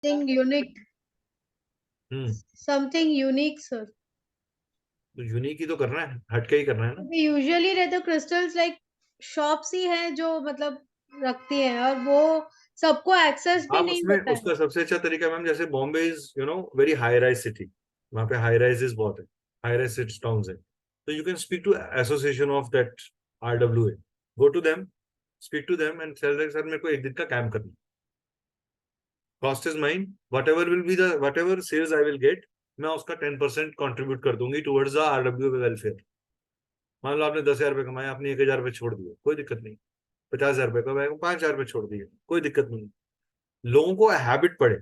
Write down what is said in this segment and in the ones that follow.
Something unique. हम्म। Something unique, sir. तो unique ही तो करना है, हटके ही करना है ना। यूजुअली रहते क्रिस्टल्स लाइक शॉप्स ही है जो मतलब रखती है, और वो सबको एक्सेस भी आप नहीं उसमें होता है। उसका सबसे अच्छा तरीका मैम, जैसे Bombay is very high rise city, वहाँ पे हाई राइजेस बहुत है, हाई राइज सिटी टाउन्स है, तो you can speak to association of that RWA, go to them, speak to them and tell sir मेरे को एक दिन का कैंप करना, cost is mine, whatever sales I will get, मैं उसका 10% कॉन्ट्रीब्यूट कर दूंगी टुवर्ड्स द RWA वेलफेयर। मान लो आपने 10,000 रुपये कमाए, आपने 1,000 रुपये छोड़ दिए, कोई दिक्कत नहीं। 50,000 रुपये कमाए, 5,000 रुपये छोड़ दिए, कोई दिक्कत नहीं। लोगों को हैबिट पड़े।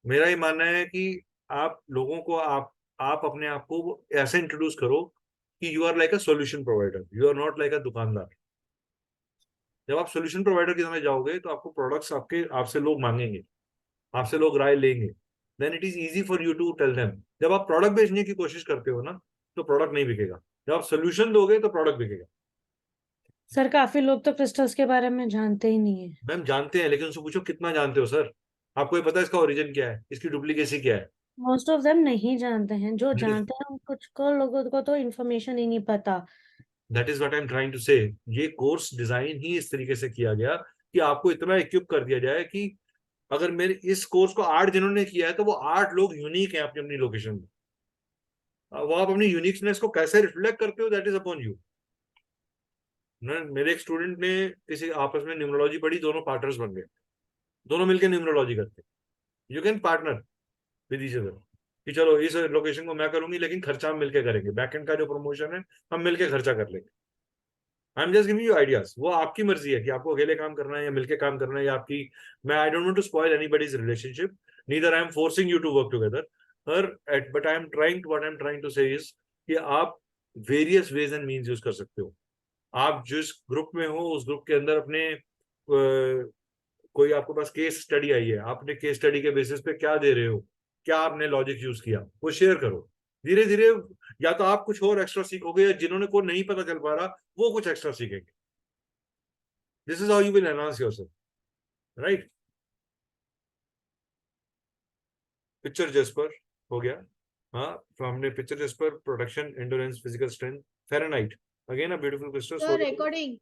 मेरा ये मानना है कि आप लोगों को आप अपने आप को ऐसे इंट्रोड्यूस करो कि you are like a solution provider, you are not like a दुकानदार। जब आप सॉल्यूशन प्रोवाइडर की समय जाओगे तो आपको प्रोडक्ट्स आपसे लोग मांगेंगे, आपसे लोग राय लेंगे, then it is easy for you to tell them. जब आप प्रोडक्ट बेचने की कोशिश करते हो ना, तो प्रोडक्ट नहीं बिकेगा। जब आप सोल्यूशन दोगे तो प्रोडक्ट बिकेगा। सर काफी लोग तो क्रिस्टल्स के बारे में जानते ही नहीं है। मैम जानते हैं, लेकिन उससे पूछो कितना जानते हो सर, आपको ये पता है इसका ओरिजिन क्या है, इसकी डुप्लीकेसी क्या है। मोस्ट ऑफ देम नहीं जानते हैं, जो जानते हैं कुछ को लोगों को तो इन्फॉर्मेशन ही नहीं पता। That is what I am trying to say. ये कोर्स डिजाइन ही इस तरीके से किया गया कि आपको इतना इक्विप कर दिया जाए कि अगर मेरे इस कोर्स को 8 जिन्होंने किया है तो वो 8 लोग यूनिक हैं अपनी अपनी लोकेशन में। वो आप अपनी यूनिकनेस को कैसे रिफ्लेक्ट करते हो, दैट इज अपॉन यू। मेरे एक स्टूडेंट ने किसी आपस में न्यूमरोलॉजी पढ़ी, दोनों पार्टनर्स बन गए, दोनों मिलकर न्यूमरोलॉजी करते। You can partner with each other, कि चलो इस लोकेशन को मैं करूंगी लेकिन खर्चा हम मिलकर करेंगे, बैकएंड का जो प्रमोशन है हम मिलकर खर्चा कर लेंगे। I am just giving you ideas. वो आपकी मर्जी है कि आपको अकेले काम करना है या मिलके काम करना है, या आपकी, मैं I don't want to spoil anybody's relationship, neither I am forcing you to work together, हर एट but I am trying to say is कि आप various ways and means use कर सकते हो। आप जिस ग्रुप में हो उस ग्रुप के अंदर अपने कोई आपके पास केस स्टडी आई है, आपने केस स्टडी के बेसिस पे क्या दे रहे हो, क्या आपने लॉजिक यूज किया, वो शेयर करो। धीरे धीरे या तो आप कुछ और एक्स्ट्रा सीखोगे, या जिन्होंने को नहीं पता चल पा रहा वो कुछ एक्स्ट्रा सीखेंगे। This is how you will enhance yourself, right. Picture Jasper हो गया। हाँ, तो हमने picture Jasper, production, endurance, physical strength, Fahrenheit, again a beautiful crystal. Sir recording.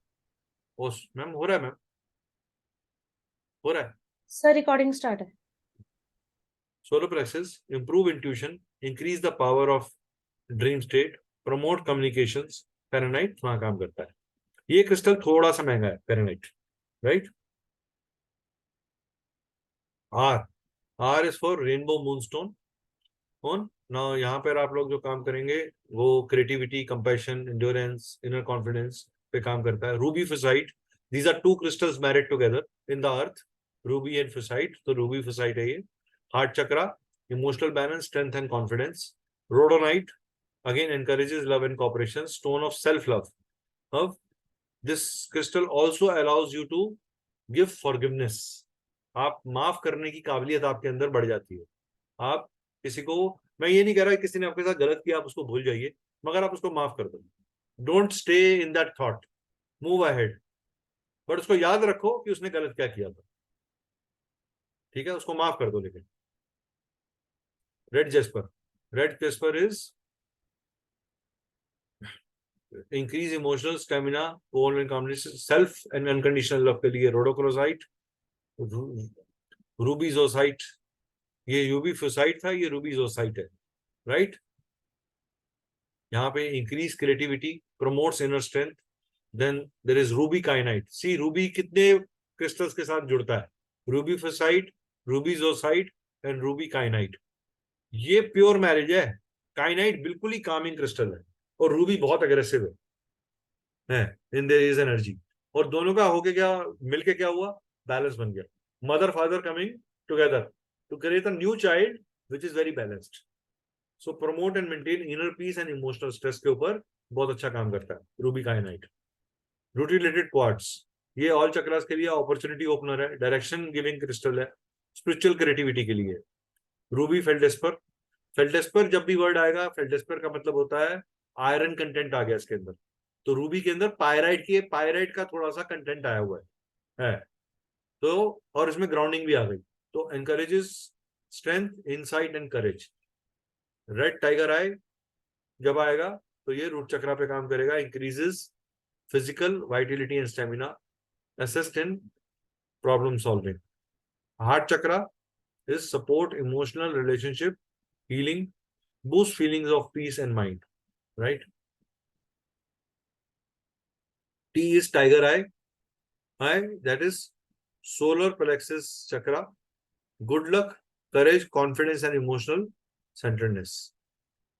Ma'am हो रहा है, मैम हो रहा है। सर रिकॉर्डिंग स्टार्ट है। Solar plexus improve intuition, increase the power of dream state, promote communications, Fahrenheit वहां काम करता है। ये क्रिस्टल थोड़ा सा महंगा है फेरेनाइट, right. R, R is for rainbow moonstone on. ना यहाँ पर आप लोग जो काम करेंगे वो creativity, compassion, endurance, inner confidence पे काम करता है। Ruby fuchsite, these are two crystals married together in the earth, ruby and fuchsite. तो रूबी फिसाइट है ये। Heart chakra, emotional balance, strength and confidence. Rhodonite again encourages love and cooperation, stone of self love. Of this crystal also allows you to give forgiveness. आप माफ करने की काबिलियत आपके अंदर बढ़ जाती है। आप किसी को, मैं ये नहीं कह रहा कि किसी ने आपके साथ गलत किया आप उसको भूल जाइए, मगर आप उसको माफ कर दो। Don't stay in that thought, move ahead, but उसको याद रखो कि उसने गलत क्या किया था, ठीक है, उसको माफ कर दो। लेकिन red Jasper, red Jasper is increase emotional stamina, overall combination, self and unconditional love के लिए रोडोक्रोसाइट, रूबीजोसाइट। ये यूबी फोसाइट था, ये रूबीजोसाइट है, राइट। यहाँ पे increase creativity, promotes inner strength. Then there is ruby kyanite. See ruby कितने क्रिस्टल्स के साथ जुड़ता है, ruby fuchsite, ruby zoisite and ruby kyanite. ये प्योर मैरिज है। काइनाइट बिल्कुल ही कामिंग क्रिस्टल है, और रूबी बहुत अग्रेसिव है इन देयर इज एनर्जी। और दोनों का होके क्या मिलके क्या हुआ, बैलेंस बन गया। Mother father coming together to create a new child which is very balanced. So promote and maintain inner peace and emotional stress के ऊपर बहुत अच्छा काम करता है रूबी काइनाइट। रूटिलेटेड क्वार्ट्स, ये ऑल चक्रास के लिए अपॉर्चुनिटी ओपनर है, डायरेक्शन गिविंग क्रिस्टल है, स्पिरिचुअल क्रिएटिविटी के लिए। रूबी फेल्डेस्पर, फेल्डेस्पर जब भी वर्ड आएगा, फेल्डेस्पर का मतलब होता है आयरन कंटेंट आ गया इसके अंदर। तो रूबी के अंदर पायराइट का थोड़ा सा कंटेंट आया हुआ है। तो और इसमें ग्राउंडिंग भी आ गई। तो encourages strength, insight and courage. Red tiger eye जब आएगा तो ये रूट चक्रा पे काम करेगा, increases physical vitality and stamina, assist in problem solving. Heart chakra is support emotional relationship, healing, boost feelings of peace and mind, right? T is tiger eye, that is solar plexus chakra, good luck, courage, confidence and emotional centeredness.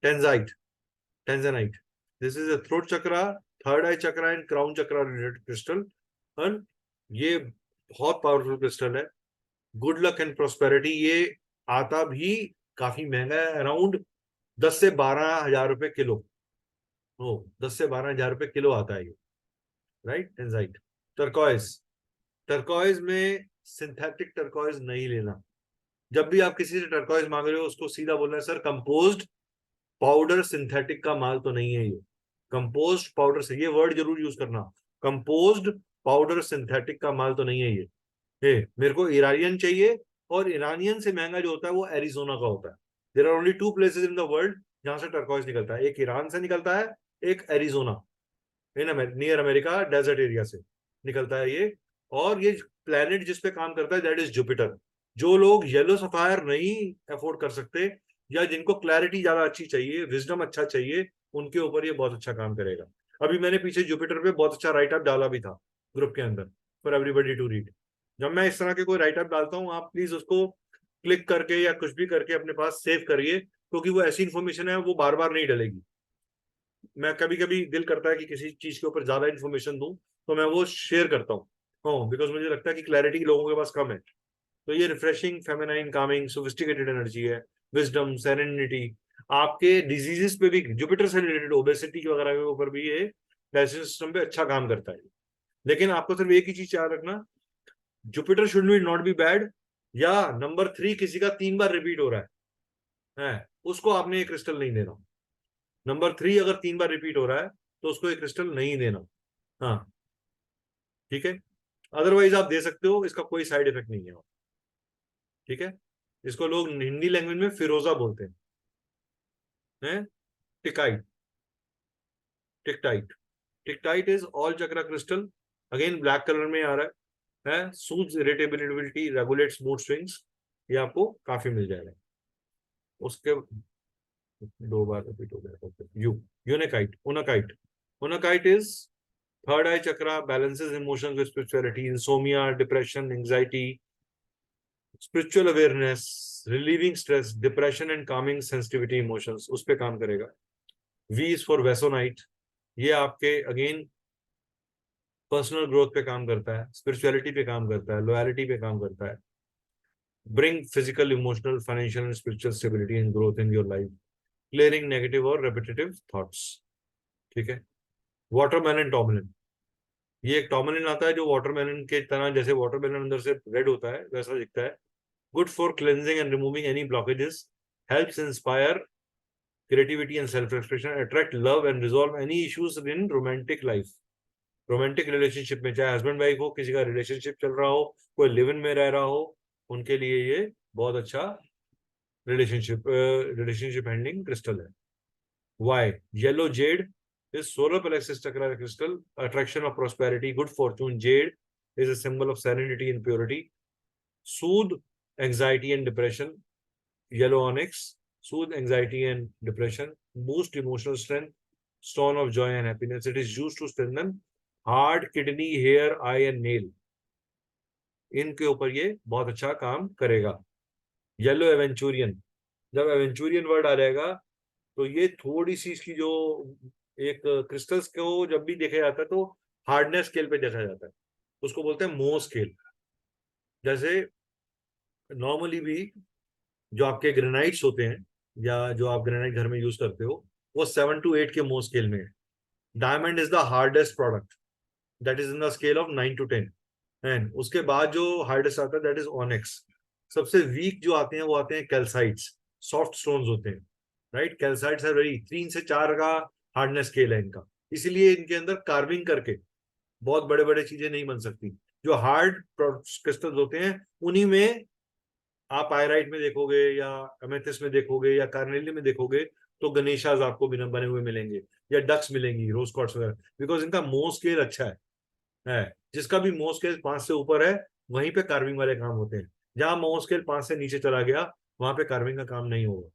Tanzanite, this is a throat chakra, third eye chakra and crown chakra related crystal, and ये बहुत powerful crystal है. Good luck and prosperity, ये आता भी काफी महंगा है, around 10 से 12 हजार रुपए किलो. 10 से 12 हजार रुपए किलो आता है ये, राइट. एंजाइट. टर्कॉइज में सिंथेटिक टर्कॉइज नहीं लेना. जब भी आप किसी से टर्कॉइज मांग रहे हो उसको सीधा बोलना है सर कंपोज्ड पाउडर, सिंथेटिक का माल तो नहीं है ये. कंपोज्ड पाउडर से, ये वर्ड जरूर यूज करना, कंपोज्ड पाउडर सिंथेटिक का माल तो नहीं है ये. मेरे को इरानियन चाहिए, और इरानियन से महंगा जो होता है वो एरिजोना का होता है. There are only 2 places in the world जहां से टर्कॉइज निकलता है, एक ईरान से निकलता है, एक Arizona near America desert area से निकलता है ये. और ये प्लेनेट जिसपे काम करता है दैट इज जुपिटर. जो लोग येलो सफायर नहीं अफोर्ड कर सकते, या जिनको क्लैरिटी ज्यादा अच्छी चाहिए, विजडम अच्छा चाहिए, उनके ऊपर ये बहुत अच्छा काम करेगा. अभी मैंने पीछे जुपिटर पे बहुत अच्छा राइट अप डाला भी था ग्रुप के अंदर फॉर एवरीबॉडी टू रीड. जब मैं इस तरह के कोई राइट अप डालता हूँ, आप प्लीज उसको क्लिक करके या कुछ भी करके अपने पास सेव करिए, क्योंकि वो ऐसी इन्फॉर्मेशन है वो बार बार नहीं डलेगी. मैं कभी कभी दिल करता है कि किसी चीज के ऊपर ज्यादा इन्फॉर्मेशन दूं, तो मैं वो शेयर करता हूँ, बिकॉज मुझे लगता है कि क्लैरिटी लोगों के पास कम है. तो ये refreshing, feminine, Kameng, sophisticated energy है, विजडम, सेरेनिटी. आपके डिजीजेस पे भी जुपिटर से रिलेटेड ओबेसिटी वगैरह के ऊपर भी ये डाइजेस्टिव सिस्टम पे अच्छा काम करता है. लेकिन आपको सिर्फ एक ही चीज याद रखना, Jupiter should not be bad, या नंबर 3 किसी का 3 बार रिपीट हो रहा है, उसको आपने एक क्रिस्टल नहीं देना. नंबर 3 अगर 3 बार रिपीट हो रहा है तो उसको एक क्रिस्टल नहीं देना. हाँ, ठीक है. अदरवाइज आप दे सकते हो, इसका कोई साइड इफेक्ट नहीं है. ठीक है. इसको लोग हिंदी लैंग्वेज में फिरोजा बोलते हैं. Tektite. Tektite. Tektite is all chakra crystal, again black colour में आ रहा है. Soothes irritability, regulates mood swings. ये आपको काफी मिल जाएगा. उसके 2 बार रिपीट हो गया. Unakite. Unakite is third eye chakra, balances emotions with spirituality, insomnia, depression, anxiety, spiritual awareness, relieving stress, depression and calming sensitivity emotions, उस पे काम करेगा. V is for vesonite. ये आपके अगेन पर्सनल ग्रोथ पे काम करता है, स्पिरिचुअलिटी पे काम करता है, लॉयलिटी पे काम करता है. Bring physical, emotional, financial and spiritual stability and growth in your life, clearing negative और रेपिटेटिव थॉट्स. ठीक है. वाटरमेलन टॉमलिन, ये एक टॉमलिन आता है जो वाटरमेलन के तरह, जैसे वाटरमेलन अंदर से रेड होता है वैसा दिखता है. Good for cleansing and removing any blockages, helps inspire creativity and self-expression, attract love and resolve any issues in romantic life. Romantic relationship में, चाहे हस्बैंड वाइफ हो, किसी का रिलेशनशिप चल रहा हो, कोई लिव इन में रह रहा हो, उनके लिए ये बहुत अच्छा रिलेशनशिप एंडिंग क्रिस्टल है. Why. Yellow jade is solar plexus chakra crystal, attraction of prosperity, good fortune. Jade is a symbol of serenity and purity. Soothe anxiety and depression. Yellow onyx, soothe anxiety and depression, boost emotional strength, stone of joy and happiness. It is used to strengthen heart, kidney, hair, eye and nail. इनके ऊपर ये बहुत अच्छा काम करेगा. Yellow aventurine, जब aventurine word आ जाएगा तो ये थोड़ी सी इसकी जो एक क्रिस्टल्स को जब भी देखा जाता है तो हार्डनेस स्केल पे देखा जाता है, उसको बोलते हैं मो स्केल. जैसे नॉर्मली भी जो आपके ग्रेनाइट्स होते हैं, या जो आप ग्रेनाइट घर में यूज करते हो, वो 7 to 8 के मो स्केल में है. Diamond is the hardest product, that is in the scale of 9 to 10. And उसके बाद जो हार्डेस्ट आता है दैट इज ऑनेक्स. सबसे वीक जो आते हैं वो आते हैं कैल्साइट्स, सॉफ्ट स्टोन्स होते हैं, राइट. कैल्साइट्स है वेरी 3 से 4 का हार्डनेस स्केल है इनका, इसीलिए इनके अंदर कार्विंग करके बहुत बड़े बड़े चीजें नहीं बन सकती. जो हार्ड क्रिस्टल्स होते हैं उन्हीं में आप पायराइट में देखोगे या एमेथिस्ट में देखोगे या कार्नेलियम में देखोगे तो गणेशास आपको बिना बने हुए मिलेंगे या डक्स मिलेंगी, रोज क्वार्ट्स वगैरह, बिकॉज इनका मो स्केल अच्छा है। जिसका भी मो स्केल 5 से ऊपर है वहीं पे कार्विंग वाले काम होते हैं। जहां मो स्केल 5 से नीचे चला गया वहां पे कार्विंग का काम नहीं होगा।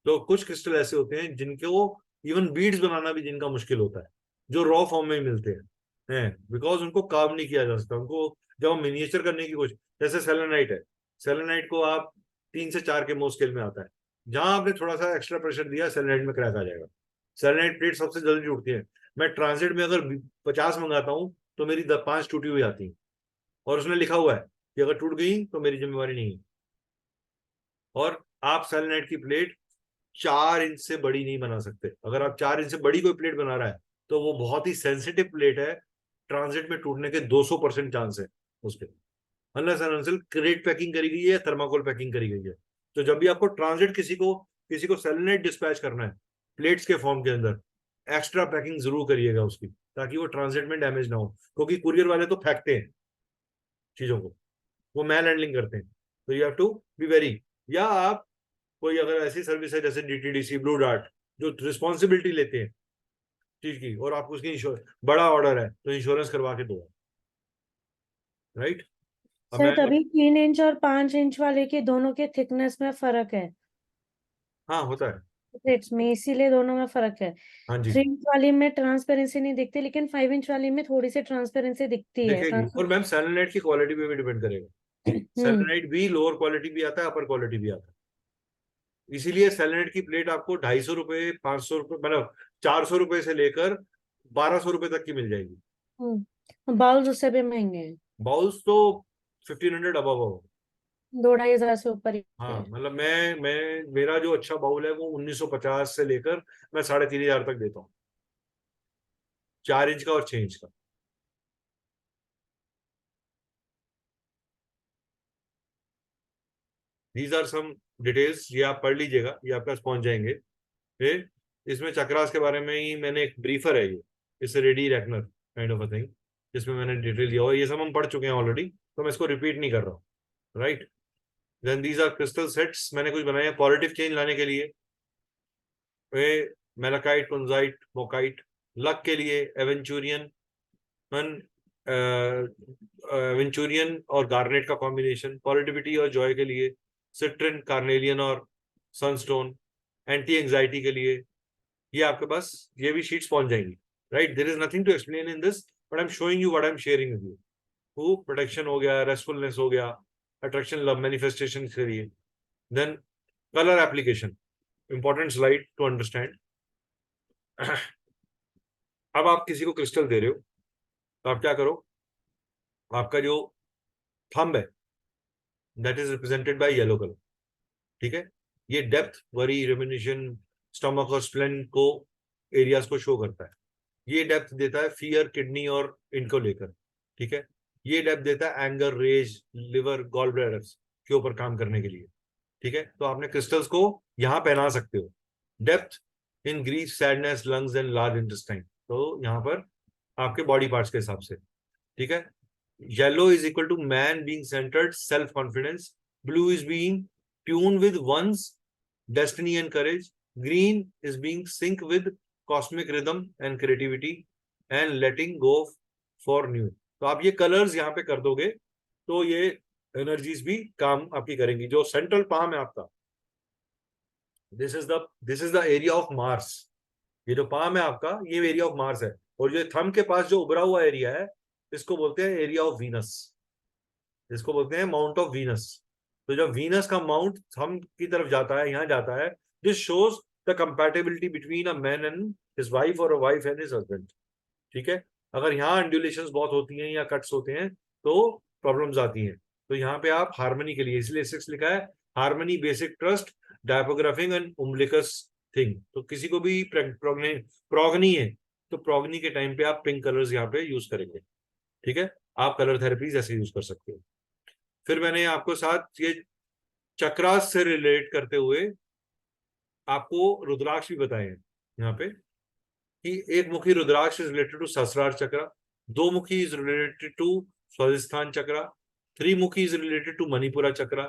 तो कुछ क्रिस्टल ऐसे होते हैं जिनको इवन बीड्स बनाना भी जिनका मुश्किल होता है, जो रॉ फॉर्म में मिलते हैं बिकॉज उनको कार्व नहीं किया जा सकता। उनको जब हम मिनिएचर करने की कोशिश, जैसे सेलेनाइट है, सेलेनाइट को आप 3 से 4 के मो स्केल में आता है। जहां आपने थोड़ा सा एक्स्ट्रा प्रेशर दिया सेलेनाइट में क्रैक आ जाएगा। सेलेनाइट प्लेट सबसे जल्दी टूटती है। मैं ट्रांजिट में अगर 50 मंगाता हूँ तो मेरी 5 टूटी हुई आती है, और उसमें लिखा हुआ है कि अगर टूट गई तो मेरी जिम्मेवारी नहीं है। और आप सेलेनाइट की प्लेट 4 इंच से बड़ी नहीं बना सकते। अगर आप 4 इंच से बड़ी कोई प्लेट बना रहा है तो वो बहुत ही सेंसिटिव प्लेट है, ट्रांजिट में टूटने के 200% चांस है उसके, unless and until crate packing करी गई है या थर्माकोल पैकिंग करी गई है। तो जब भी आपको ट्रांजिट किसी को सेलेनाइट डिस्पैच करना है प्लेट्स के फॉर्म के अंदर, एक्स्ट्रा पैकिंग जरूर करिएगा उसकी, ताकि वो ट्रांजिट में डैमेज ना हो, क्योंकि कुरियर वाले तो फेंकते हैं चीजों को, वो मैल हैंडलिंग करते हैं। तो you have to be very, या आप कोई अगर ऐसी सर्विस है जैसे डीटीडीसी, ब्लू डार्ट, जो रिस्पॉन्सिबिलिटी लेते हैं चीज की, और आपको उसकी बड़ा ऑर्डर है तो इंश्योरेंस करवा के दो, राइट। सर तभी 3 इंच और 5 इंच वाले के दोनों के थिकनेस में फर्क है, हाँ होता है, प्लेट्स में, इसीलिए दोनों में फर्क है। हाँ जी 3 इंच वाली में ट्रांसपेरेंसी नहीं दिखती, लेकिन 5 इंच वाली में थोड़ी सी ट्रांसपेरेंसी दिखती है। देखेगी। और मैम सेलेनाइट की क्वालिटी पे भी डिपेंड करेगा। सेलेनाइट भी लोअर क्वालिटी भी आता है, अपर क्वालिटी भी आता है। इसीलिए सेलेनाइट की प्लेट आपको 250 रुपए, 500 रुपए, मतलब 400 रुपए से लेकर 1200 रुपए तक की मिल जाएगी। बाउल्स उससे भी महंगे हैं, बाउल्स तो 1500 अबव हो। 2-2.5 हजार से ऊपर ही हाँ है। मतलब मेरा जो अच्छा बाउल है वो 1950 से लेकर मैं 3500 तक देता हूँ, 4 इंच का और 6 इंच का। दीज आर सम डिटेल्स, ये आप पढ़ लीजिएगा, ये आपके पास पहुंच जाएंगे। फिर इसमें चक्रास के बारे में ही मैंने एक ब्रीफर है, ये इससे ready reckoner kind of a thing, जिसमें मैंने डिटेल दिया हुआ है। ये सब हम पढ़ चुके हैं ऑलरेडी, तो मैं इसको रिपीट नहीं कर रहा हूँ, right. Then these are crystal sets, मैंने कुछ बनाए हैं पॉजिटिव चेंज लाने के लिए। मेलाकाइट, कुंजाइट, मोकाइट। लक के लिए एवेंचुरियन, एवेंचुरियन और गार्नेट का कॉम्बिनेशन। पॉजिटिविटी और जॉय के लिए सिट्रिन, कार्नेलियन और सनस्टोन। एंटी एंजाइटी के लिए ये आपके पास ये भी शीट्स पहुंच जाएंगी, right. There is nothing to explain in this, but I am showing you what I am sharing with you. वो प्रोटेक्शन हो गया, रेस्टफुलनेस हो गया, अट्रैक्शन, लव मैनिफेस्टेशन के लिए। Then colour application, important slide to understand. अब आप किसी को क्रिस्टल दे रहे हो तो आप क्या करो, आपका जो थंब है that is represented by yellow colour, ठीक है। ये डेप्थ, वरी, रेमिनेशन, स्टमक और स्प्लेन को एरियाज को शो करता है। ये डेप्थ देता है फियर, किडनी और इनको लेकर, ठीक है। ये डेप्थ देता है anger, rage, liver, gall bladders के ऊपर काम करने के लिए, ठीक है। तो आपने क्रिस्टल्स को यहाँ पहना सकते हो। Depth in grief, sadness, lungs and large intestine, तो यहाँ पर आपके बॉडी पार्ट्स के हिसाब से, ठीक है। Yellow is equal to man being centred, self confidence. Blue is being tune with one's destiny and courage. Green is being sync with cosmic rhythm and creativity and letting go for new. तो आप ये colours यहाँ पे कर दोगे तो ये energies भी काम आपकी करेंगी। जो सेंट्रल पाम है आपका, this is the area of Mars. ये जो पाम है आपका, ये एरिया ऑफ मार्स है। और जो थंब के पास जो उभरा हुआ एरिया है, इसको बोलते हैं एरिया ऑफ वीनस, इसको बोलते हैं माउंट ऑफ वीनस। तो जब वीनस का माउंट थंब की तरफ जाता है, यहाँ जाता है, this shows the compatibility between a man and his wife और a wife and his husband, ठीक है। अगर यहाँ अंडुलेशंस बहुत होती हैं या कट्स होते हैं तो प्रॉब्लम्स आती हैं। तो यहाँ पे आप हार्मनी के लिए, इसलिए 6 लिखा है, हार्मनी, बेसिक ट्रस्ट, डायपोग्राफिंग एंड उम्बिलिकस थिंग। तो किसी को भी प्रोगनी है तो प्रोगनी के टाइम पे आप पिंक कलर्स यहाँ पे यूज करेंगे, ठीक है। आप कलर थेरेपीज ऐसे यूज कर सकते हो। फिर मैंने आपको साथ ये चक्रास से रिलेट करते हुए आपको रुद्राक्ष भी बताए हैं यहाँ पे, कि एक मुखी रुद्राक्ष इज रिलेटेड टू सहस्रार चक्र, दो मुखी इज रिलेटेड टू स्वादिष्ठान चक्र, त्रिमुखी इज रिलेटेड टू मणिपुरा चक्र,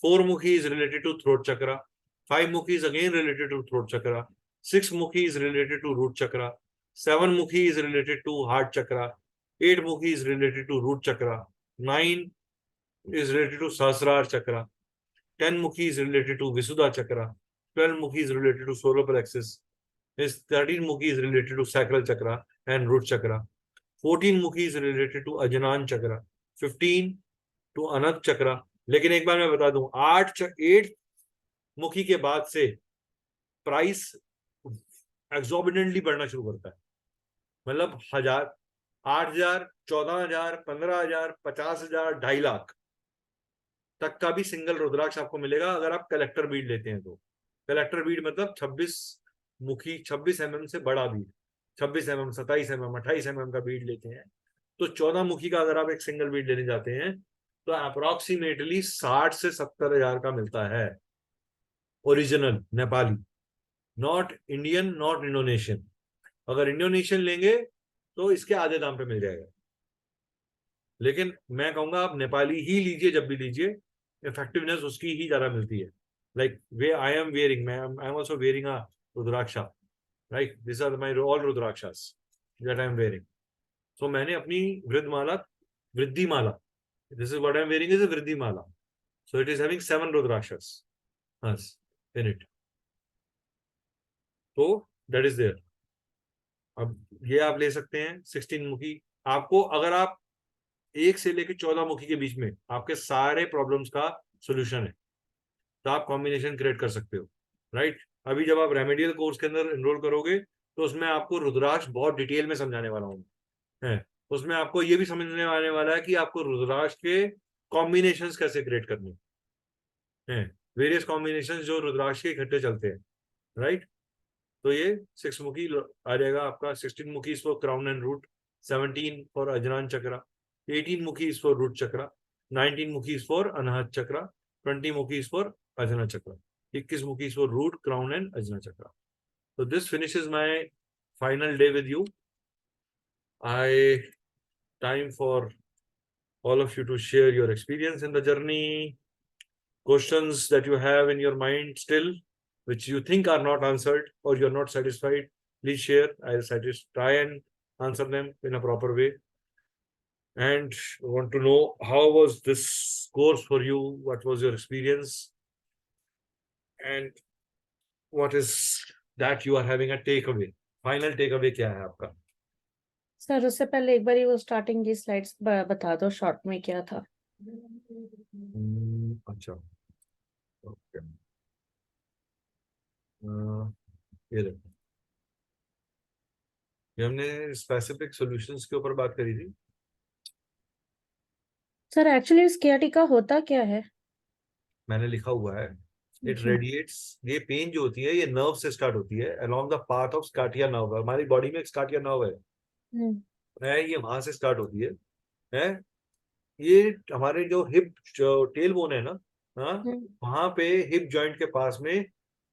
4 mukhi is related to throat chakra. 5 mukhi is again related to throat chakra. 6 mukhi is related to root chakra. 7 mukhi is related to heart chakra. 8 mukhi is related to root chakra. 9 is related to Sahasrara chakra. 10 mukhi is related to Visuddha chakra. 12 mukhi is related to solar plexus. 13 mukhi is related to sacral chakra and root chakra. 14 mukhi is related to Ajnan chakra. 15 to Anat chakra. लेकिन एक बार मैं बता दूं, 8 मुखी के बाद से price एक्सॉर्बिडेंटली बढ़ना शुरू करता है. मतलब 1000, 8000, 14000, 15000, 50000, 2.5 लाख तक का भी सिंगल रुद्राक्ष आपको मिलेगा अगर आप कलेक्टर बीड लेते हैं तो. कलेक्टर बीड मतलब 26 मुखी, 26 mm से बड़ा बीड, 26 mm, 27 mm, 28 mm का बीड लेते हैं तो 14 मुखी का अगर आप एक सिंगल बीड लेने जाते हैं तो अप्रोक्सीमेटली 60 से 70 हजार का मिलता है. Original Nepali, not Indian, not Indonesian. अगर इंडोनेशियन लेंगे तो इसके आधे दाम पे मिल जाएगा. लेकिन मैं कहूंगा आप नेपाली ही लीजिए, जब भी लीजिए इफेक्टिवनेस उसकी ही ज्यादा मिलती है. Like way I am wearing, I am also wearing a rudraksha, right. This are my all rudrakshas that I am wearing. So मैंने अपनी वृद्धि माला, this is what I am wearing is a Vriddhi Mala. So it is having 7 Rudrakshas in it. So that is there. अब ये आप ले सकते हैं 16 मुखी. आपको अगर आप 1 से लेकर 14 मुखी के बीच में आपके सारे प्रॉब्लम्स का सोल्यूशन है तो आप कॉम्बिनेशन क्रिएट कर सकते हो, राइट. अभी जब आप रेमेडियल कोर्स के अंदर एनरोल करोगे तो उसमें आपको रुद्राक्ष बहुत डिटेल में समझाने वाला हूँ है. उसमें आपको ये भी समझने आने वाला है कि आपको रुद्राक्ष के कॉम्बिनेशंस कैसे क्रिएट करने हैं, वेरियस कॉम्बिनेशंस जो रुद्राक्ष के इकट्ठे चलते हैं, राइट. तो ये 6 मुखी आ जाएगा आपका. 16 मुखी for crown and root, 17 for Ajna chakra, 18 मुखी फॉर रूट चक्रा, 19 मुखी फॉर अनाहत चक्रा, 20 मुखी फॉर अजना चक्रा, 21 मुखी for root, crown and Ajna chakra. So this finishes my final day with you. Time for all of you to share your experience in the journey, questions that you have in your mind still, which you think are not answered or you're not satisfied, please share. I'll try and answer them in a proper way. And I want to know, how was this course for you? What was your experience? And what is that you are having a takeaway? Final takeaway क्या है आपका? Sir उससे पहले एक बार वो starting की slides बता दो शॉर्ट में क्या था. अच्छा, ओके. ये देखो, ये हमने स्पेसिफिक सॉल्यूशंस के ऊपर बात करी थी. सर एक्चुअली स्कियाटिका होता क्या है? मैंने लिखा हुआ है, इट रेडिएट्स. ये पेन जो होती है ये नर्व से स्टार्ट होती है अलोंग द पाथ ऑफ स्काटिया नर्व. हमारी बॉडी में एक स्काटिया नर्व है, ये वहां से स्टार्ट होती है. ये हमारे जो हिप, जो टेल बोन है ना, वहां पे हिप जॉइंट के पास में,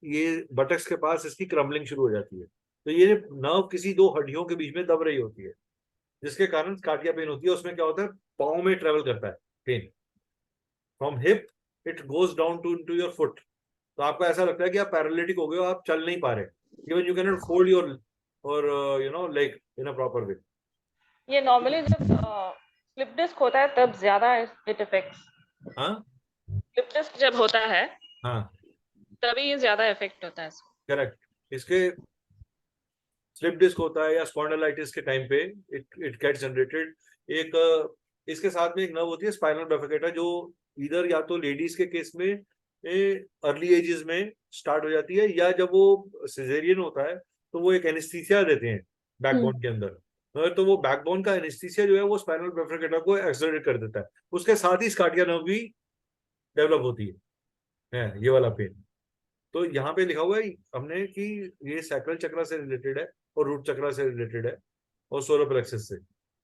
ये बटक्स के पास इसकी क्रम्बलिंग शुरू हो जाती है. तो ये नर्व किसी 2 हड्डियों के बीच में दब रही होती है जिसके कारण स्काटिया पेन होती है. उसमें क्या होता है, पाँव में ट्रेवल करता है pain, from hip it goes down to your foot. तो आपको ऐसा लगता है कि आप पैरालिटिक हो गए हो, आप चल नहीं पा रहे. Even you can not fold your और you know leg in a proper way. ये नॉर्मली जब स्लिप डिस्क होता है तब ज्यादा इट इफेक्ट्स. हाँ, स्लिप डिस्क जब होता है हाँ, तभी ये ज्यादा इफेक्ट होता है. करेक्ट. इसके स्लिप डिस्क होता है या स्पॉन्डिलाइटिस के टाइम पे इट गेट्स जनरेटेड. एक इसके साथ में एक नर्व होती है स्पाइनल बिफिकेटा, जो इधर या तो लेडीज के केस में अर्ली एजेस में स्टार्ट हो जाती है, या जब वो सिजेरियन होता है तो वो एक एनेस्थीसिया देते हैं बैकबोन के अंदर. तो वो बैकबोन का एनेस्थीसिया जो है वो स्पाइनल बिफिकेटा को एक्सेलरेट कर देता है. उसके साथ ही स्काटिया नर्व भी डेवलप होती है ये वाला पेन. तो यहाँ पे लिखा हुआ है हमने कि ये सैक्रल चक्रा से रिलेटेड है और रूट चक्रा से रिलेटेड है और सोलर प्लेक्सस से.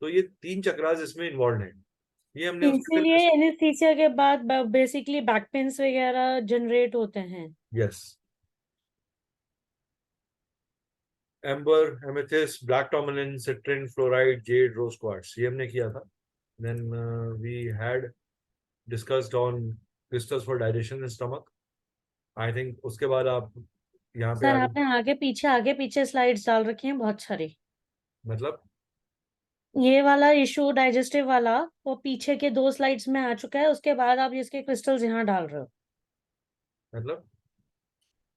तो ये 3 चक्रास इसमें इन्वॉल्व हैं. ये हमने इसीलिए एनेस्थीसिया के बाद बेसिकली बैक पेन्स वगैरह जनरेट होते हैं. Yes. Amber, amethyst, black tourmaline, citrine, fluoride, jade, rose quartz, ये हमने किया था. Then we had discussed on crystals for digestion in stomach. I think उसके बाद आप यहाँ पे सर आपने आगे पीछे स्लाइड्स डाल रखी हैं बहुत सारी। मतलब ये वाला इशू डाइजेस्टिव वाला वो पीछे के 2 स्लाइड्स में आ चुका है, उसके बाद आप इसके क्रिस्टल्स यहाँ डाल रहे हो।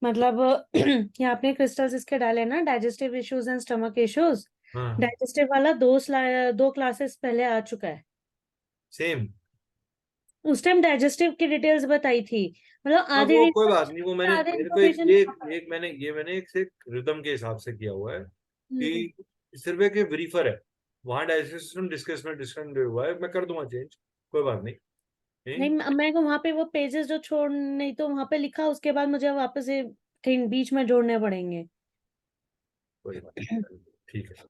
मतलब ये आपने क्रिस्टल्स इसके डाले ना, digestive issues and stomach issues. हाँ डाइजेस्टिव वाला 2 क्लासेस पहले आ चुका है। सेम। उस टाइम डाइजेस्टिव की डिटेल्स बताई थी, मतलब हाँ आधी वो कोई बात नहीं, वो मैंने आधी मेरे को इन्फॉर्मेशन। मैंने एक रिदम के हिसाब से किया हुआ है हम्म। कि सिर्फ एक ब्रीफर है, वहां डाइजेस्टिव सिस्टम डिस्कशन हुआ है, मैं कर दूंगा चेंज, कोई बात नहीं। नहीं, मैं वहां पे वो पेजेस जो छोड़ नहीं तो वहां पे लिखा, उसके बाद मुझे वापस से कहीं बीच में जोड़ने पड़ेंगे। कोई बात नहीं, ठीक है।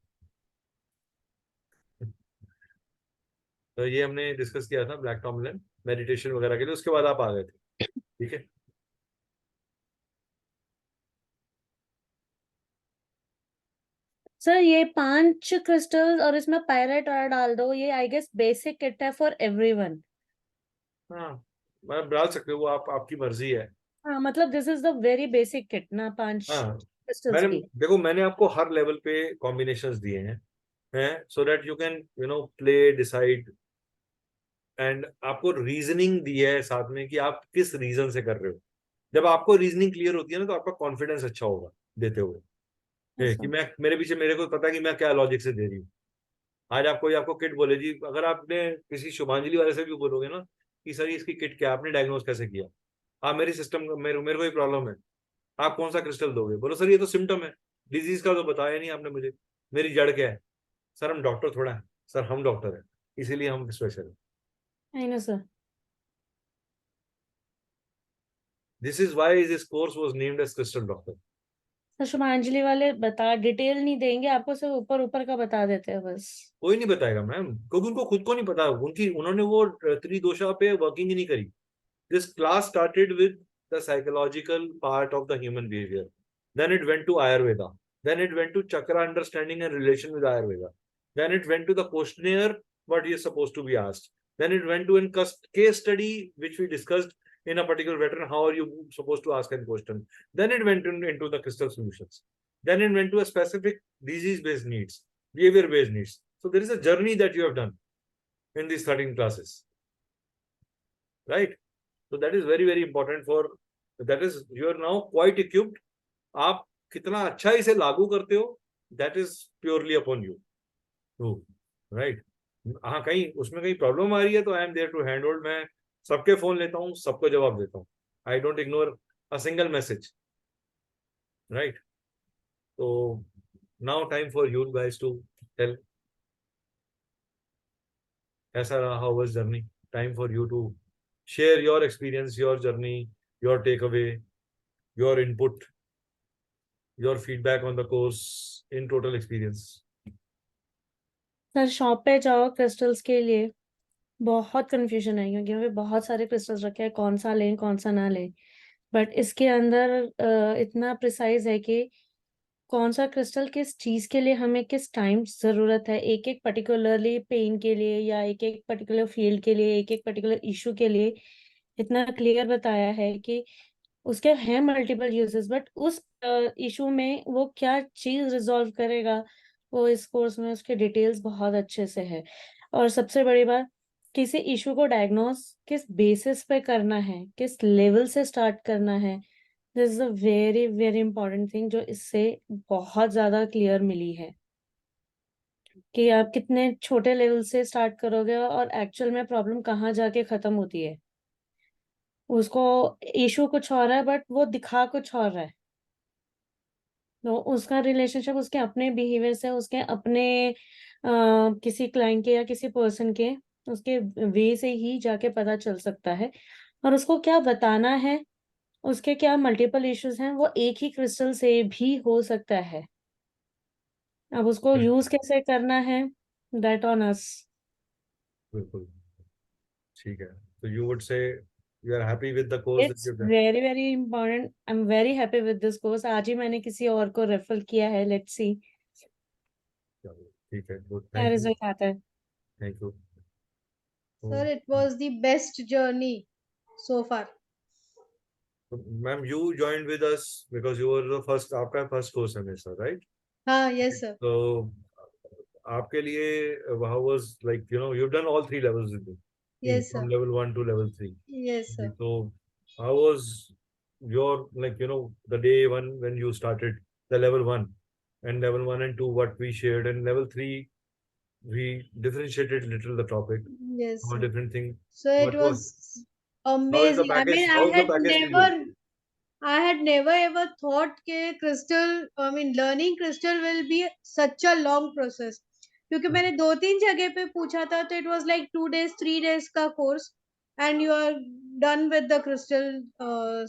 तो ये हमने डिस्कस किया था ब्लैक टॉर्मलिन मेडिटेशन वगैरह के लिए, उसके बाद आप आ गए थे, ठीक है। सर ये 5 क्रिस्टल्स और इसमें पायराइट और डाल दो, ये आई गेस बेसिक किट है फॉर एवरीवन। हाँ मैं डाल सकते हो, वो आपकी मर्जी है। हाँ मतलब this is the very basic kit ना, 5 हाँ क्रिस्टल्स की। मैंने आपको हर लेवल पे कॉम्बिनेशंस दिए हैं so that you can play decide, and आपको रीजनिंग दी है साथ में कि आप किस रीजन से कर रहे हो। जब आपको रीजनिंग क्लियर होती है ना, तो आपका कॉन्फिडेंस अच्छा होगा देते हुए, कि मैं मेरे को पता है कि मैं क्या लॉजिक से दे रही हूँ। आज आपको किट बोले जी, अगर आपने किसी शुभांजलि वाले से भी बोलोगे ना कि सर इसकी किट क्या, आपने डायग्नोज कैसे किया, आप मेरी सिस्टम मेरे को ये प्रॉब्लम है, आप कौन सा क्रिस्टल दोगे, बोलो सर ये तो सिम्टम है, डिजीज का तो बताया नहीं आपने मुझे, मेरी जड़ क्या है। सर हम डॉक्टर थोड़ा है, सर हम डॉक्टर है, इसीलिए हम स्पेशल है। I know sir. This is why this course was named as crystal doctor. Sir Shubhanjali वाले बता डिटेल नहीं देंगे आपको, सिर्फ ऊपर ऊपर का बता देते हैं बस। कोई नहीं बताएगा मैम, क्योंकि उनको खुद को नहीं पता, उन्होंने वो त्रिदोषा पे वर्किंग ही नहीं करी। This class started with the psychological part of the human behaviour, then it went to Ayurveda, then it went to chakra understanding and relation with ayurveda, then it went to the questionnaire what he is supposed to be asked, then it went to a case study which we discussed in a particular veteran, how are you supposed to ask a question, then it went into the crystal solutions, then it went to a specific disease based needs, behavior based needs. So there is a journey that you have done in these 13 classes, right? So that is very very important for, that is you are now quite equipped. आप कितना अच्छा इसे लागू करते हो, that is purely upon you, right. हाँ कहीं उसमें कहीं प्रॉब्लम आ रही है तो I am there to hand hold, मैं सबके फोन लेता हूँ, सबको जवाब देता हूँ, I don't ignore a single message, right. तो now time for you guys to tell कैसा रहा, how was journey, time for you to share your experience, your journey, your take away, your input, your feedback on the course in total experience. Sir shop पे जाओ crystals के लिए, बहुत confusion है क्योंकि यहाँ पे बहुत सारे क्रिस्टल्स रखे हैं, कौन सा लें कौन सा ना लें। बट इसके अंदर इतना प्रिसाइज है कि कौन सा क्रिस्टल किस चीज के लिए हमें किस टाइम जरूरत है, एक एक पर्टिकुलरली पेन के लिए या एक एक पर्टिकुलर फील्ड के लिए, एक एक पर्टिकुलर इशू के लिए इतना क्लियर बताया है कि उसके हैं मल्टीपल यूजेस, बट उस इशू में वो क्या चीज रिजॉल्व करेगा वो इस कोर्स में उसके डिटेल्स बहुत अच्छे से है। और सबसे बड़ी बात, किसी इशू को डायग्नोस किस बेसिस पे करना है, किस लेवल से स्टार्ट करना है, this is a very very important thing जो इससे बहुत ज्यादा क्लियर मिली है कि आप कितने छोटे लेवल से स्टार्ट करोगे और एक्चुअल में प्रॉब्लम कहाँ जाके खत्म होती है। उसको इशू कुछ और है बट वो दिखा कुछ और है, तो उसका रिलेशनशिप उसके अपने बिहेवियर से, उसके अपने किसी क्लाइंट के या किसी पर्सन के उसके वे से ही जाके पता चल सकता है। और उसको क्या बताना है, उसके क्या मल्टीपल इश्यूज हैं, वो एक ही क्रिस्टल से भी हो सकता है। अब उसको यूज कैसे करना है, दैट ऑन अस। बिल्कुल ठीक है। तो you would say you are happy with the course that it's you done. Very very important, I am very happy with this course. आज ही मैंने किसी और को रेफर किया है, लेट्स सी ठीक है, गुड, क्या थैंक यू, रिजल्ट आता है। Thank you. Sir, it was the best journey so far. Ma'am, you joined with us because you were the first, आपका first course है मेरे साथ, right? हाँ, yes sir. So आपके लिए how was, like, you know, you've done all 3 levels with me. Yes From sir. level 1 to level 3. Yes sir. So how was your, like, you know, the day one when you started the level 1 and level 1 and 2, what we shared, and level 3 we differentiated little the topic, Yes all sir. different thing. So it What was, was how is the amazing. I package? mean, How is the package till date? I had never ever thought कि crystal, I mean, learning crystal will be such a long process. क्योंकि मैंने 2-3 जगह पे पूछा था, तो it was like 2 days, 3 days का course, and you are done with the crystal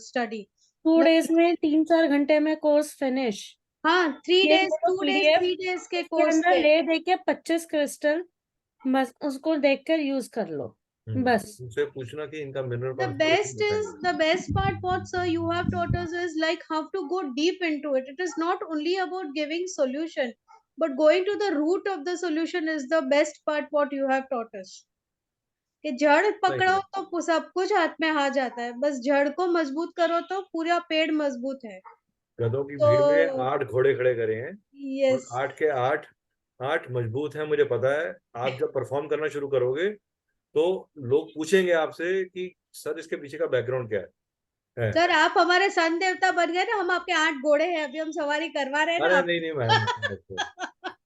study. 2 days में 3-4 घंटे में कोर्स फिनिश। हाँ, 3 ये days, 2 days, PDF 3 days के इसके course अंदर थे. ले दे के 25 क्रिस्टल, बस उसको देखकर यूज कर लो, बस। उनसे पूछना कि इनका mineral The constitution बताएं। best part what sir you have taught us is like how to go deep into it. It is not only about giving solution, but going to the root of the solution is the best part what you have taught us. कि जड़ पकड़ो तो सब कुछ हाथ में आ जाता है, बस जड़ को मजबूत करो तो पूरा पेड़ मजबूत है। गधों की भीड़ में 8 घोड़े खड़े करे हैं, यस, और 8 के 8 मजबूत हैं, मुझे पता है। आप जब परफॉर्म करना शुरू करोगे तो लोग पूछेंगे आपसे कि सर इसके पीछे का बैकग्राउंड क्या है। सर आप हमारे सन देवता बन गए ना, हम आपके 8 घोड़े हैं, अभी हम सवारी करवा रहे हैं ना। अरे नहीं मैम,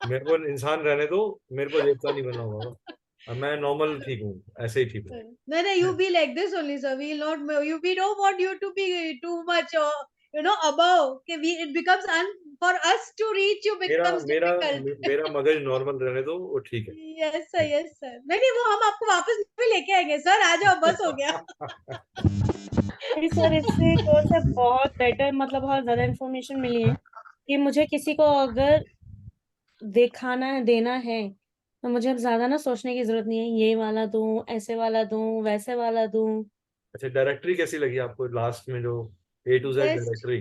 मेरे को इंसान रहने दो, मेरे को देवता नहीं बनना होगा, मैं नॉर्मल ठीक हूँ, ऐसे ही ठीक हूँ। No, you be like this only, sir. We not you. We don't want you to be too much, above. Okay, it becomes for us to reach you becomes difficult. मेरा मगज नॉर्मल रहने दो, वो ठीक है। Yes sir, yes sir. नहीं वो हम आपको वापस भी लेके आएंगे सर, आ जाओ, बस हो गया। नहीं सर, इससे कोर्स से बहुत बेटर, मतलब बहुत ज्यादा इन्फॉर्मेशन मिली है कि मुझे किसी को अगर दिखाना है, देना है, तो मुझे अब ज्यादा ना सोचने की जरूरत नहीं है, ये वाला दूं, ऐसे वाला दूं, वैसे वाला दूं। अच्छा, डायरेक्टरी कैसी लगी आपको लास्ट में, जो A to Z डायरेक्टरी?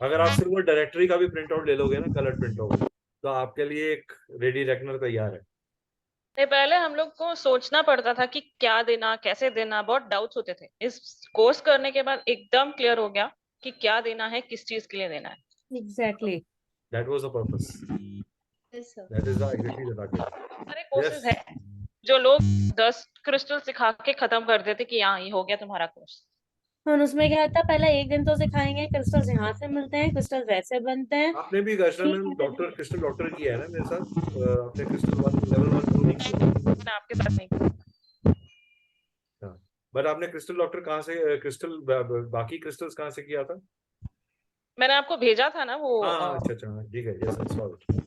अगर आप सिर्फ वो डायरेक्टरी का भी प्रिंट आउट ले लोगे ना, कलर प्रिंट आउट, तो आपके लिए एक रेडी रेकनर तैयार है। नहीं, पहले हम लोग को सोचना पड़ता था कि क्या देना, कैसे देना, बहुत डाउट्स होते थे। इस कोर्स करने के बाद एकदम क्लियर हो गया कि क्या देना है, किस चीज के लिए देना है। Exactly, that was the purpose. Yes sir. That is exactly the target. सारे कोर्सेज है जो लोग 10 क्रिस्टल सिखा के खत्म कर देते कि हाँ ये हो गया तुम्हारा कोर्स। और उसमें क्या होता है, पहले 1 दिन तो सिखाएंगे क्रिस्टल्स यहाँ से मिलते हैं, क्रिस्टल्स वैसे बनते हैं। आपने भी क्रिस्टल डॉक्टर किया है ना मेरे साथ, आपने क्रिस्टल 1 लेवल 1 नहीं किया, मैं आपके साथ नहीं किया। बट आपने क्रिस्टल डॉक्टर कहाँ से, क्रिस्टल बाकी क्रिस्टल्स कहाँ से किया था? मैंने आपको भेजा था ना वो। अच्छा, ठीक है, यस सॉरी,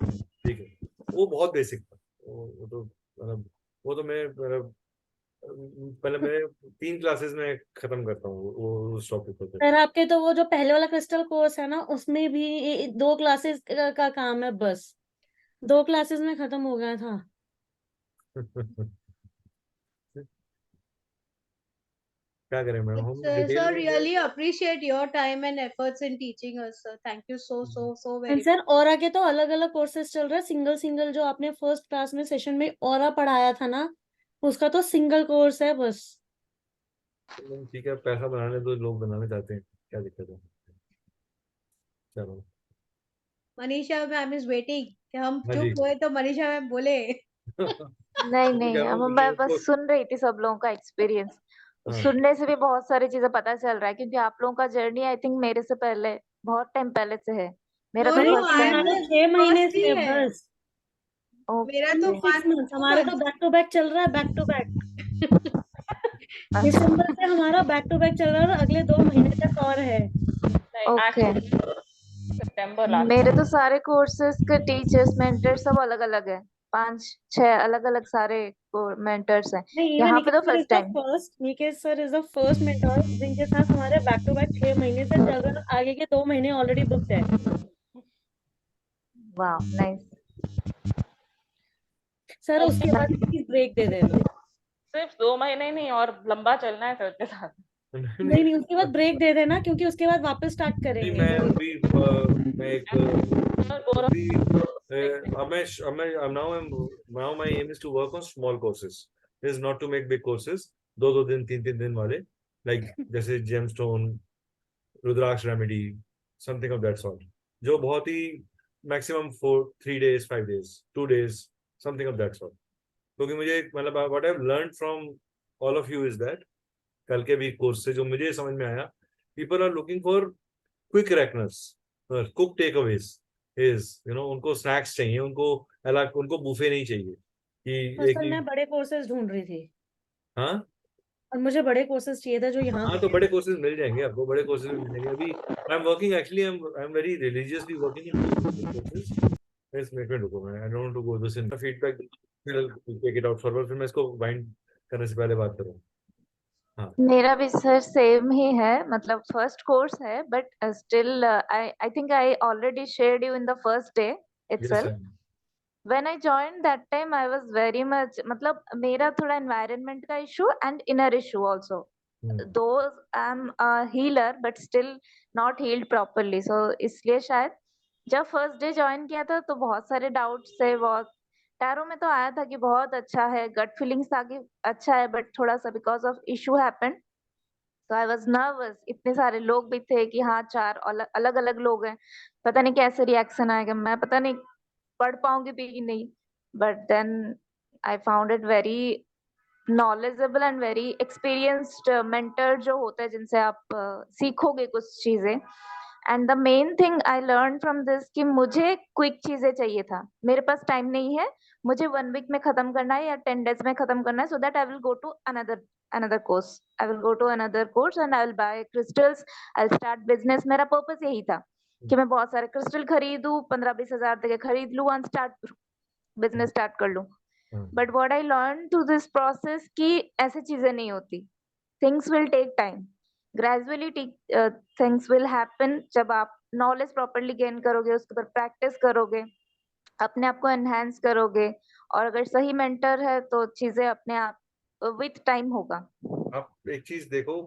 ठीक है। वो बहुत बेसिक था, वो तो मतलब वो तो मैं पहले मैं 3 क्लासेस में खत्म करता हूँ वो उस टॉपिक को। सर आपके तो वो जो पहले वाला क्रिस्टल कोर्स है ना, उसमें भी 2 क्लासेस का काम है, बस 2 क्लासेस में खत्म हो गया था। क्या करें मैम, हम Sir, really appreciate your time and efforts in teaching us, sir. Thank you so very much. Sir aura के तो अलग अलग कोर्सेज चल रहे हैं, सिंगल जो आपने फर्स्ट क्लास में सेशन में ऑरा पढ़ाया था ना, उसका तो सिंगल कोर्स है बस। ठीक है, पैसा बनाने दो, लोग बनाना चाहते हैं, क्या दिक्कत है। चलो, मनीषा मैम इज वेटिंग कि हम हाँ चुप जी। हुए तो मनीषा मैम बोले। नहीं अब मैं बस सुन रही थी सब लोगों का एक्सपीरियंस। सुनने से भी बहुत सारी चीजें पता चल रहा है, क्योंकि आप लोगों का जर्नी आई थिंक मेरे से पहले, बहुत टाइम पहले से है। मेरा तो फर्स्ट टाइम 6 महीने से है बस। मेरा तो 6 months, हमारा तो बैक टू बैक चल रहा है, बैक टू बैक। दिसंबर से हमारा बैक टू बैक चल रहा है और अगले 2 महीने तक और है। ओके, सितंबर लास्ट। मेरे तो सारे कोर्सेज के टीचर्स मेंटर सब अलग अलग है, 5-6 अलग अलग सारे मेंटर्स हैं। यहाँ पे तो first time Nikesh sir is the first mentor जिनके साथ हमारे बैक टू बैक 6 महीने से चल रहा है, आगे के 2 महीने ऑलरेडी बुक्ड है। वाह, नाइस सर उसके बाद प्लीज ब्रेक दे देना। सिर्फ 2 महीने नहीं, और लंबा चलना है सर के साथ। नहीं उसके बाद ब्रेक दे देना, क्योंकि उसके बाद वापस स्टार्ट करेंगे। मैं now my aim is to work on small courses. It is not to make big courses. 2-2 दिन 3-3 दिन वाले, लाइक जैसे gemstone, rudraksha remedy, something of that sort, जो बहुत ही maximum 3 days 5 days 2 days, something of that sort. क्योंकि मुझे मतलब what I have learn from all of you is that, कल के भी कोर्स से जो मुझे समझ में आया, people are looking for quick reckoners, quick take aways, is उनको स्नैक्स चाहिए, उनको अलग, उनको बुफे नहीं चाहिए कि तो एक सर ही। मैं बड़े कोर्सेज ढूंढ रही थी हाँ और मुझे बड़े कोर्सेज चाहिए था जो यहाँ हाँ, तो बड़े कोर्सेज मिल जाएंगे आपको, बड़े कोर्सेज मिल जाएंगे। अभी I am working actually, I am very religiously working in courses. इस मिनट में रुको, मैं I don't want to go this in feedback, फिर टेक इट आउट फॉरवर्ड, फिर मैं इसको बाइंड करने से पहले बात करूँ। हाँ मेरा भी सर सेम ही है, मतलब फर्स्ट कोर्स है, but still I think I already shared you in the first day yes itself. Sir. When I joined that time, I was very much, मतलब मेरा थोड़ा environment का issue and inner issue also. Though I'm a healer, but still not healed properly. So इसलिए शायद जब first day join किया था तो बहुत सारे डाउट्स थे, बहुत टैरो में तो आया था कि बहुत अच्छा है, गट फीलिंग्स था कि अच्छा है, बट थोड़ा सा बिकॉज ऑफ इशू हैपेंड, तो आई वाज नर्वस। इतने सारे लोग भी थे कि हाँ 4 अलग अलग लोग हैं, पता नहीं कैसे रिएक्शन आएगा, मैं पता नहीं पढ़ पाऊंगी भी कि नहीं। But then I found it very knowledgeable and very experienced mentor जो होता है, जिनसे आप सीखोगे कुछ चीजें। And the main thing I learn from this कि मुझे क्विक चीजें चाहिए था, मेरे पास टाइम नहीं है, मुझे 1 वीक में खत्म करना है या 10 डेज में खत्म करना है, so that I will go to another course. I will go to another course and I will buy crystals. I'll start business. मेरा पर्पस यही था कि मैं बहुत सारे क्रिस्टल खरीदूं, 15-20 हजार तक खरीद लूं और स्टार्ट बिजनेस स्टार्ट कर लूं। But what I learn through this process कि ऐसी चीजें नहीं होती, things will take time, gradually things will happen. जब आप नॉलेज प्रॉपरली गेन करोगे, उसके ऊपर प्रैक्टिस करोगे, अपने आप को एनहांस करोगे, और अगर सही मेंटर है तो चीजें अपने आप विथ टाइम होगा। आप एक चीज देखो,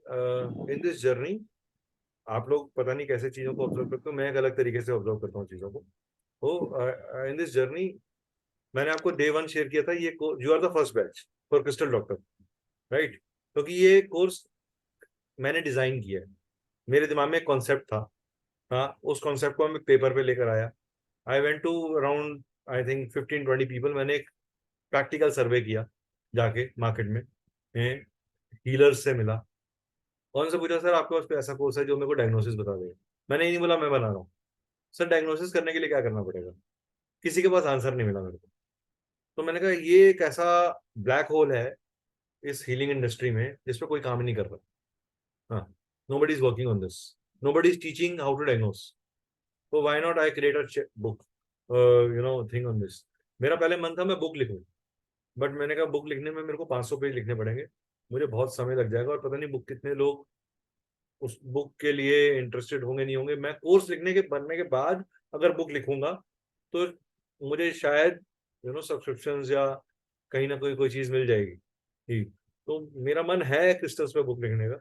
इन दिस जर्नी आप लोग पता नहीं कैसे चीजों को ऑब्जर्व करते हो, मैं एक अलग तरीके से ऑब्जर्व करता हूँ चीजों को। तो इन दिस जर्नी मैंने आपको डे 1 शेयर किया था, ये you are the first batch for crystal doctor, right? क्योंकि ये कोर्स मैंने डिजाइन किया है, मेरे दिमाग में एक कॉन्सेप्ट था, हाँ, उस कॉन्सेप्ट को मैं पेपर पे लेकर आया। I went to around I think 15-20 people, मैंने एक प्रैक्टिकल सर्वे किया जाके मार्केट में, हीलर्स से मिला, और उनसे पूछा सर आपके पास कोई ऐसा कोर्स है जो मेरे को डायग्नोसिस बता देगा? मैंने ये नहीं बोला मैं बना रहा हूँ, सर डायग्नोसिस करने के लिए क्या करना पड़ेगा? किसी के पास आंसर नहीं मिला मेरे को। तो मैंने कहा ये एक ऐसा ब्लैक होल है इस हीलिंग इंडस्ट्री में जिस पर कोई काम नहीं कर रहा। हाँ, nobody is working on this, nobody is teaching how to diagnose. तो why not I create a book, thing on this. मेरा पहले मन था मैं बुक लिखूं, बट मैंने कहा बुक लिखने में मेरे को 500 पेज लिखने पड़ेंगे, मुझे बहुत समय लग जाएगा, और पता नहीं बुक कितने लोग उस बुक के लिए इंटरेस्टेड होंगे नहीं होंगे। मैं कोर्स लिखने के बनने के बाद अगर बुक लिखूंगा तो मुझे शायद सब्सक्रिप्शंस या कहीं ना कोई चीज मिल जाएगी ही। तो मेरा मन है क्रिस्टल्स पे बुक लिखने का,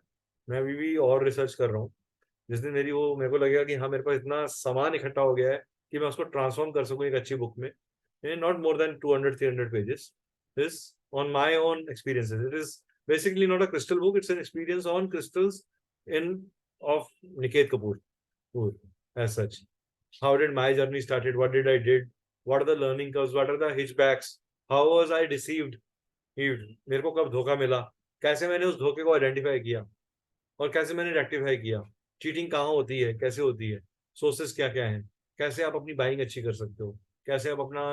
मैं अभी भी और रिसर्च कर रहा हूँ। जिस दिन मेरे को लगेगा कि हाँ मेरे पास इतना सामान इकट्ठा हो गया है कि मैं उसको ट्रांसफॉर्म कर सकूँ एक अच्छी बुक में, not more than 200-300 pages, this on my own experiences. It is basically not a crystal book, it's an experience on crystals in of Niket Kapoor as such. How did my journey started? What did I did? What are the learning curves? What are the hitchbacks? How was I deceived? मेरे को कब धोखा मिला, कैसे मैंने उस धोखे को आइडेंटिफाई किया, और कैसे मैंने रेक्टिफाई किया, चीटिंग कहाँ होती है, कैसे होती है, सोर्सेस क्या क्या हैं, कैसे आप अपनी बाइंग अच्छी कर सकते हो, कैसे आप अपना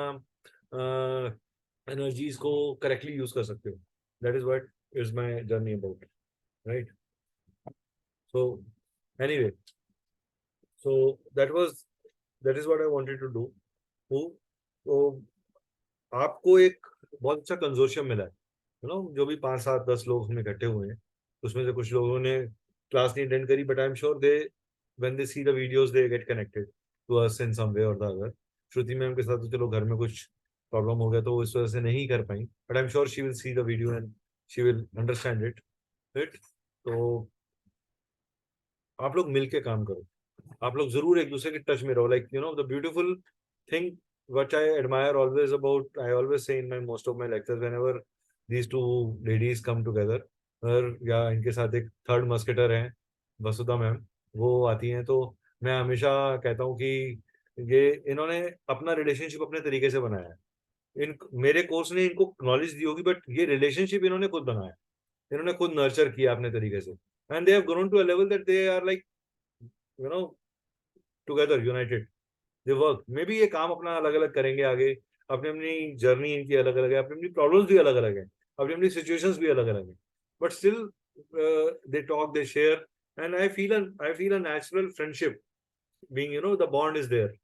एनर्जीज को करेक्टली यूज कर सकते हो। That is what is my journey about, right? So anyway, so that is what I wanted to do. तो आपको एक बहुत अच्छा कंसोर्शियम मिला है, जो भी 5-7-10 लोग हम इकट्ठे हुए हैं, उसमें से कुछ लोगों ने क्लास नहीं अटेंड करी, but I am sure they when they see the videos they get connected to us in some way और द अदर। श्रुति मैम के साथ तो चलो घर में कुछ प्रॉब्लम हो गया तो इस वजह से नहीं कर पाई, but I am sure she will see the video and she will understand it, right? तो आप लोग मिलके काम करो, आप लोग जरूर एक दूसरे के टच में रहो, like the beautiful thing what I admire always about, I always say in my most of my lectures, whenever these two ladies come together, और या इनके साथ एक थर्ड मस्केटर है वसुधा मैम, वो आती हैं, तो मैं हमेशा कहता हूँ कि ये इन्होंने अपना रिलेशनशिप अपने तरीके से बनाया है। इन मेरे कोर्स ने इनको नॉलेज दी होगी, बट ये रिलेशनशिप इन्होंने खुद बनाया, इन्होंने खुद नर्चर किया अपने तरीके से, and they have grown to a level that they are like you know together united, they work. Maybe ये काम अपना अलग अलग करेंगे आगे, अपनी अपनी जर्नी इनकी अलग अलग है, अपनी अपनी प्रॉब्लम्स भी अलग अलग है, अपनी अपनी सिचुएशंस भी अलग अलग है, but still they talk, they share, and I feel a natural friendship being, you know, the bond is there,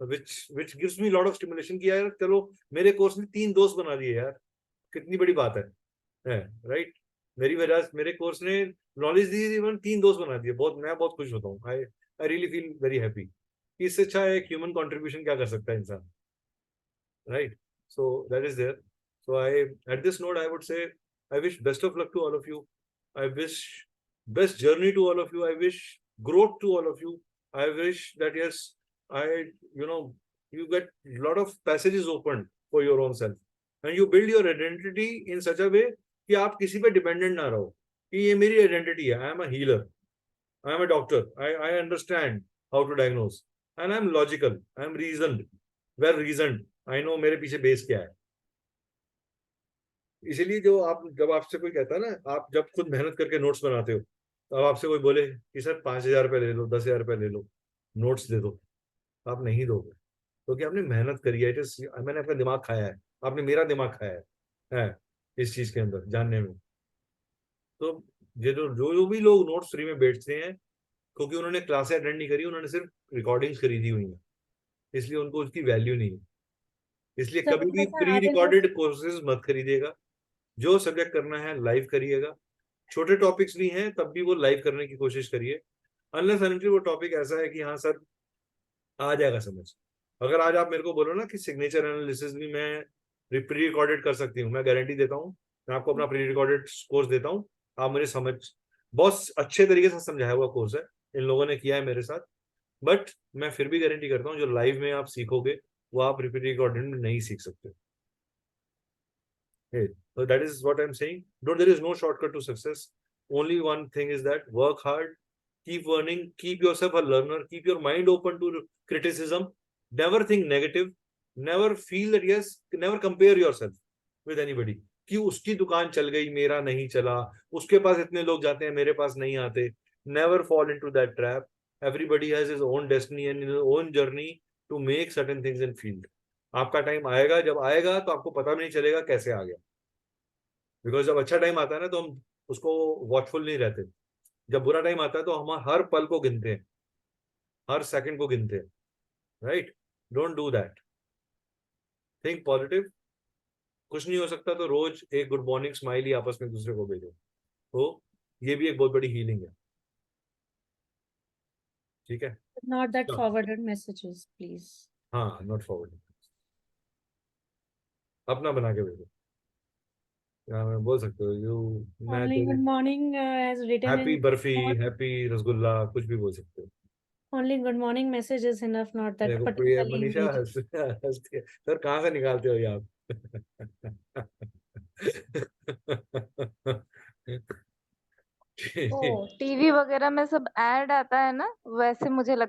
which gives me a lot of stimulation कि यार चलो मेरे कोर्स ने 3 दोस्त बना दिए यार, कितनी बड़ी बात है राइट। मेरी वजह से मेरे कोर्स ने नॉलेज दी, इवन 3 दोस्त बना दिए, बहुत, मैं बहुत खुश होता हूँ। I really feel very happy. इससे अच्छा एक ह्यूमन कंट्रीब्यूशन क्या कर सकता है इंसान, right. So that is there. So I at this note I would say I wish best of luck to all of you, I wish best journey to all of you, I wish growth to all of you, I wish that yes, you know, you get a lot of passages open for your own self and you build your identity in such a way कि आप किसी पे dependent ना रहो कि ये मेरी identity है, I am a healer, I am a doctor, I understand how to diagnose and I am logical, I am reasoned, well reasoned, I know मेरे पीछे बेस क्या है। इसीलिए जो आप, जब आपसे कोई कहता है ना, आप जब खुद मेहनत करके नोट्स बनाते हो, तो अब आपसे कोई बोले कि सर 5,000 रुपये ले लो, 10,000 रुपये ले लो, नोट्स दे दो, आप नहीं दोगे, क्योंकि आपने मेहनत करी है, मैंने अपना दिमाग खाया है, आपने मेरा दिमाग खाया है इस चीज के अंदर जानने में। तो ये जो भी लोग नोट्स फ्री में बेचते हैं, क्योंकि उन्होंने क्लासें अटेंड नहीं करी, उन्होंने सिर्फ रिकॉर्डिंग्स खरीदी हुई है, इसलिए उनको उसकी वैल्यू नहीं है। इसलिए सर कभी भी थोड़ा सा प्री आगे रिकॉर्डेड कोर्सेज मत खरीदिएगा, जो सब्जेक्ट करना है लाइव करिएगा, छोटे टॉपिक्स भी हैं तब भी वो लाइव करने की कोशिश करिए, अनलेस अनटिल वो टॉपिक ऐसा है कि हाँ सर आ जाएगा समझ। अगर आज आप मेरे को बोलो ना कि सिग्नेचर एनालिसिस भी मैं प्री रिकॉर्डेड कर सकती हूँ, मैं गारंटी देता हूँ, मैं आपको अपना प्री रिकॉर्डेड कोर्स देता हूँ, आप मुझे समझ, बहुत अच्छे तरीके से समझाया हुआ कोर्स है, इन लोगों ने किया है मेरे साथ, बट मैं फिर भी गारंटी करता हूँ जो लाइव में आप सीखोगे वो आप प्री रिकॉर्डेड में नहीं सीख सकते। So that is what I'm saying. There is no shortcut to success. Only one thing is that work hard, keep learning, keep yourself a learner, keep your mind open to criticism. Never think negative. Never feel that yes, never compare yourself with anybody. कि उसकी दुकान चल गई, मेरा नहीं चला, उसके पास इतने लोग जाते हैं, मेरे पास नहीं आते. Never fall into that trap. Everybody has his own destiny and his own journey to make certain things in field. आपका टाइम आएगा, जब आएगा तो आपको पता भी नहीं चलेगा कैसे आ गया, बिकॉज जब अच्छा टाइम आता है ना तो हम उसको वॉचफुल नहीं रहते, जब बुरा टाइम आता है तो हम हर पल को गिनते हैं, हर सेकंड को गिनते हैं, right. Don't do that, think positive. कुछ नहीं हो सकता तो रोज एक गुड मॉर्निंग स्माइल ही आपस में दूसरे को भेजो, तो ये भी एक बहुत बड़ी हीलिंग है, ठीक है। not that forwarded messages please. हाँ, नॉट फॉरवर्ड, अपना बना के भेजो, क्या मैं बोल सकते हो, यू, मैं Only good morning as written happy in barfi, happy rasgulla, कुछ भी बोल सकते हो। only good morning message is enough, not that देखो कोई है, particularly मनीषा engaging. हंसती है, सर कहाँ से निकालते हो ये आप? टीवी वगैरह में सब ऐड आता है ना, वैसे मुझे लगता